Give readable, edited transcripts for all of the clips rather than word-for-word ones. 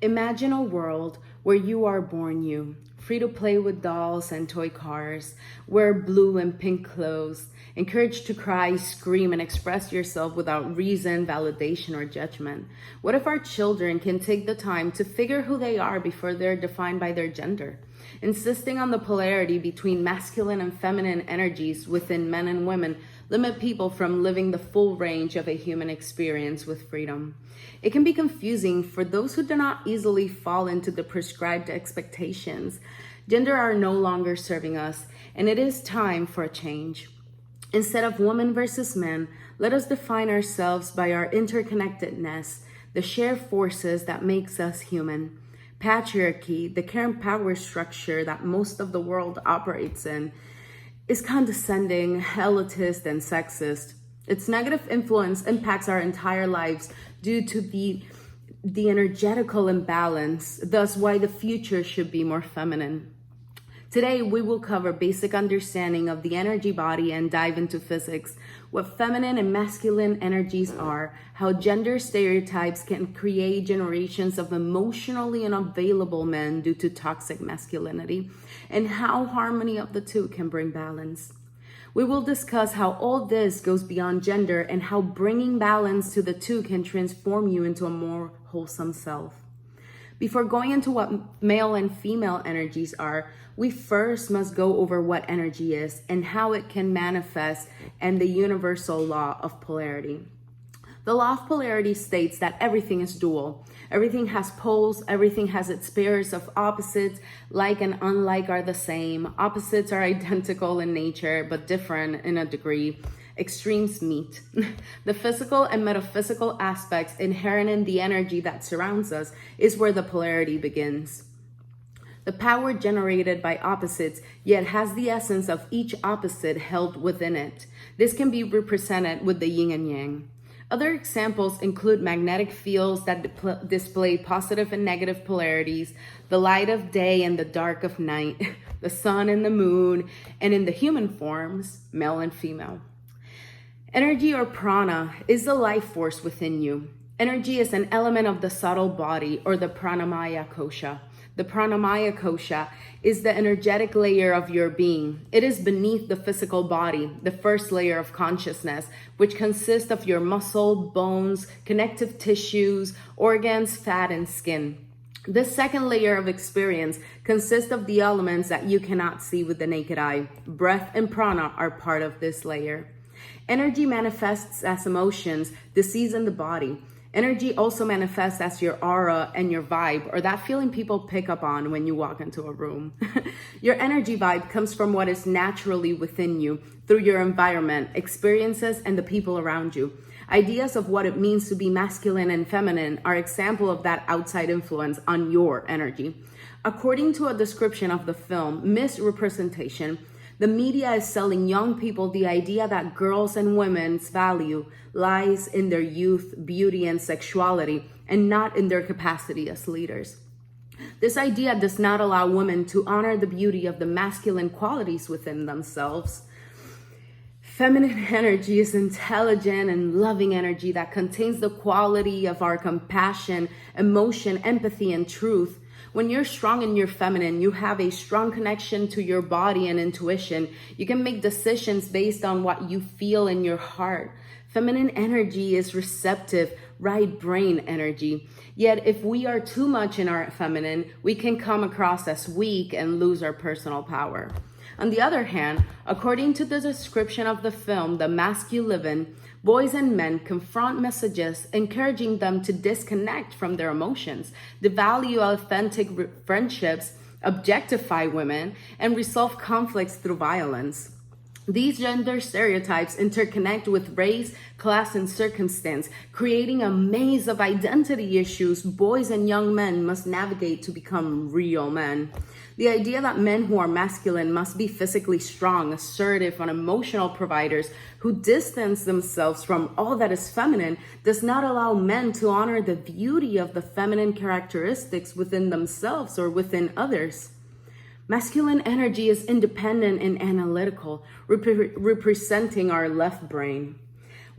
Imagine a world where you are born you, free to play with dolls and toy cars, wear blue and pink clothes, encouraged to cry, scream, and express yourself without reason, validation, or judgment. What if our children can take the time to figure who they are before they're defined by their gender? Insisting on the polarity between masculine and feminine energies within men and women limit people from living the full range of a human experience with freedom. It can be confusing for those who do not easily fall into the prescribed expectations. Gender are no longer serving us, and it is time for a change. Instead of woman versus men, let us define ourselves by our interconnectedness, the shared forces that makes us human. Patriarchy, the current power structure that most of the world operates in, is condescending, elitist, and sexist. Its negative influence impacts our entire lives due to the energetical imbalance, thus why the future should be more feminine. Today, we will cover basic understanding of the energy body and dive into physics, what feminine and masculine energies are, how gender stereotypes can create generations of emotionally unavailable men due to toxic masculinity, and how harmony of the two can bring balance. We will discuss how all this goes beyond gender and how bringing balance to the two can transform you into a more wholesome self. Before going into what male and female energies are, we first must go over what energy is and how it can manifest and the universal law of polarity. The law of polarity states that everything is dual. Everything has poles, everything has its pairs of opposites. Like and unlike are the same. Opposites are identical in nature, but different in a degree. Extremes meet. The physical and metaphysical aspects inherent in the energy that surrounds us is where the polarity begins. The power generated by opposites yet has the essence of each opposite held within it. This can be represented with the yin and yang. Other examples include magnetic fields that display positive and negative polarities, the light of day and the dark of night, the sun and the moon, and in the human forms, male and female. Energy or prana is the life force within you. Energy is an element of the subtle body or the pranamaya kosha. The pranamaya kosha is the energetic layer of your being. It is beneath the physical body, the first layer of consciousness, which consists of your muscle, bones, connective tissues, organs, fat, and skin. This second layer of experience consists of the elements that you cannot see with the naked eye. Breath and prana are part of this layer. Energy manifests as emotions, disease in the body. Energy also manifests as your aura and your vibe, or that feeling people pick up on when you walk into a room. Your energy vibe comes from what is naturally within you through your environment, experiences, and the people around you. Ideas of what it means to be masculine and feminine are example of that outside influence on your energy. According to a description of the film, Misrepresentation, the media is selling young people the idea that girls and women's value lies in their youth, beauty, and sexuality, and not in their capacity as leaders. This idea does not allow women to honor the beauty of the masculine qualities within themselves. Feminine energy is intelligent and loving energy that contains the quality of our compassion, emotion, empathy, and truth. When you're strong and you're feminine, you have a strong connection to your body and intuition. You can make decisions based on what you feel in your heart. Feminine energy is receptive, right brain energy. Yet if we are too much in our feminine, we can come across as weak and lose our personal power. On the other hand, according to the description of the film, The Mask You Live In, boys and men confront messages encouraging them to disconnect from their emotions, devalue authentic friendships, objectify women, and resolve conflicts through violence. These gender stereotypes interconnect with race, class, and circumstance, creating a maze of identity issues boys and young men must navigate to become real men. The idea that men who are masculine must be physically strong, assertive, and emotional providers who distance themselves from all that is feminine does not allow men to honor the beauty of the feminine characteristics within themselves or within others. Masculine energy is independent and analytical, representing our left brain.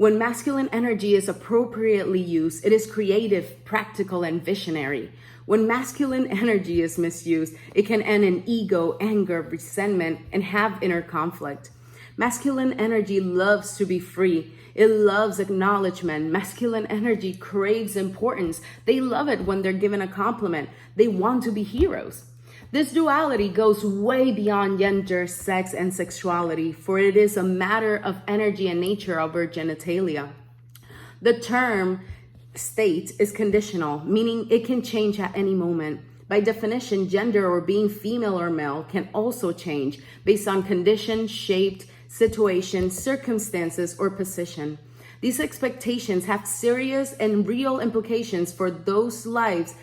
When masculine energy is appropriately used, it is creative, practical, and visionary. When masculine energy is misused, it can end in ego, anger, resentment, and have inner conflict. Masculine energy loves to be free. It loves acknowledgement. Masculine energy craves importance. They love it when they're given a compliment. They want to be heroes. This duality goes way beyond gender, sex, and sexuality, for it is a matter of energy and nature of our genitalia. The term state is conditional, meaning it can change at any moment. By definition, gender or being female or male can also change based on condition, shaped, situation, circumstances, or position. These expectations have serious and real implications for those lives,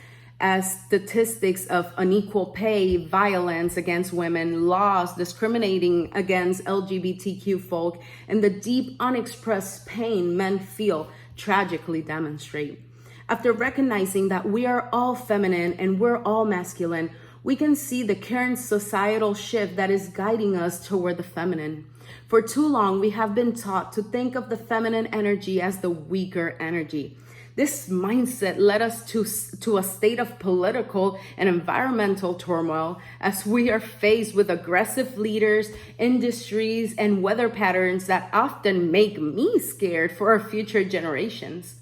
as statistics of unequal pay, violence against women, laws discriminating against LGBTQ folk, and the deep unexpressed pain men feel tragically demonstrate. After recognizing that we are all feminine and we're all masculine, we can see the current societal shift that is guiding us toward the feminine. For too long, we have been taught to think of the feminine energy as the weaker energy. This mindset led us to a state of political and environmental turmoil as we are faced with aggressive leaders, industries, and weather patterns that often make me scared for our future generations.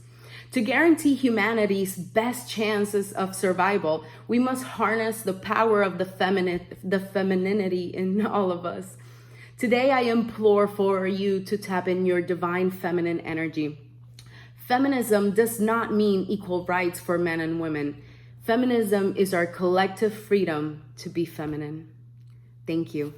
To guarantee humanity's best chances of survival, we must harness the power of the femininity in all of us. Today, I implore for you to tap in your divine feminine energy. Feminism does not mean equal rights for men and women. Feminism is our collective freedom to be feminine. Thank you.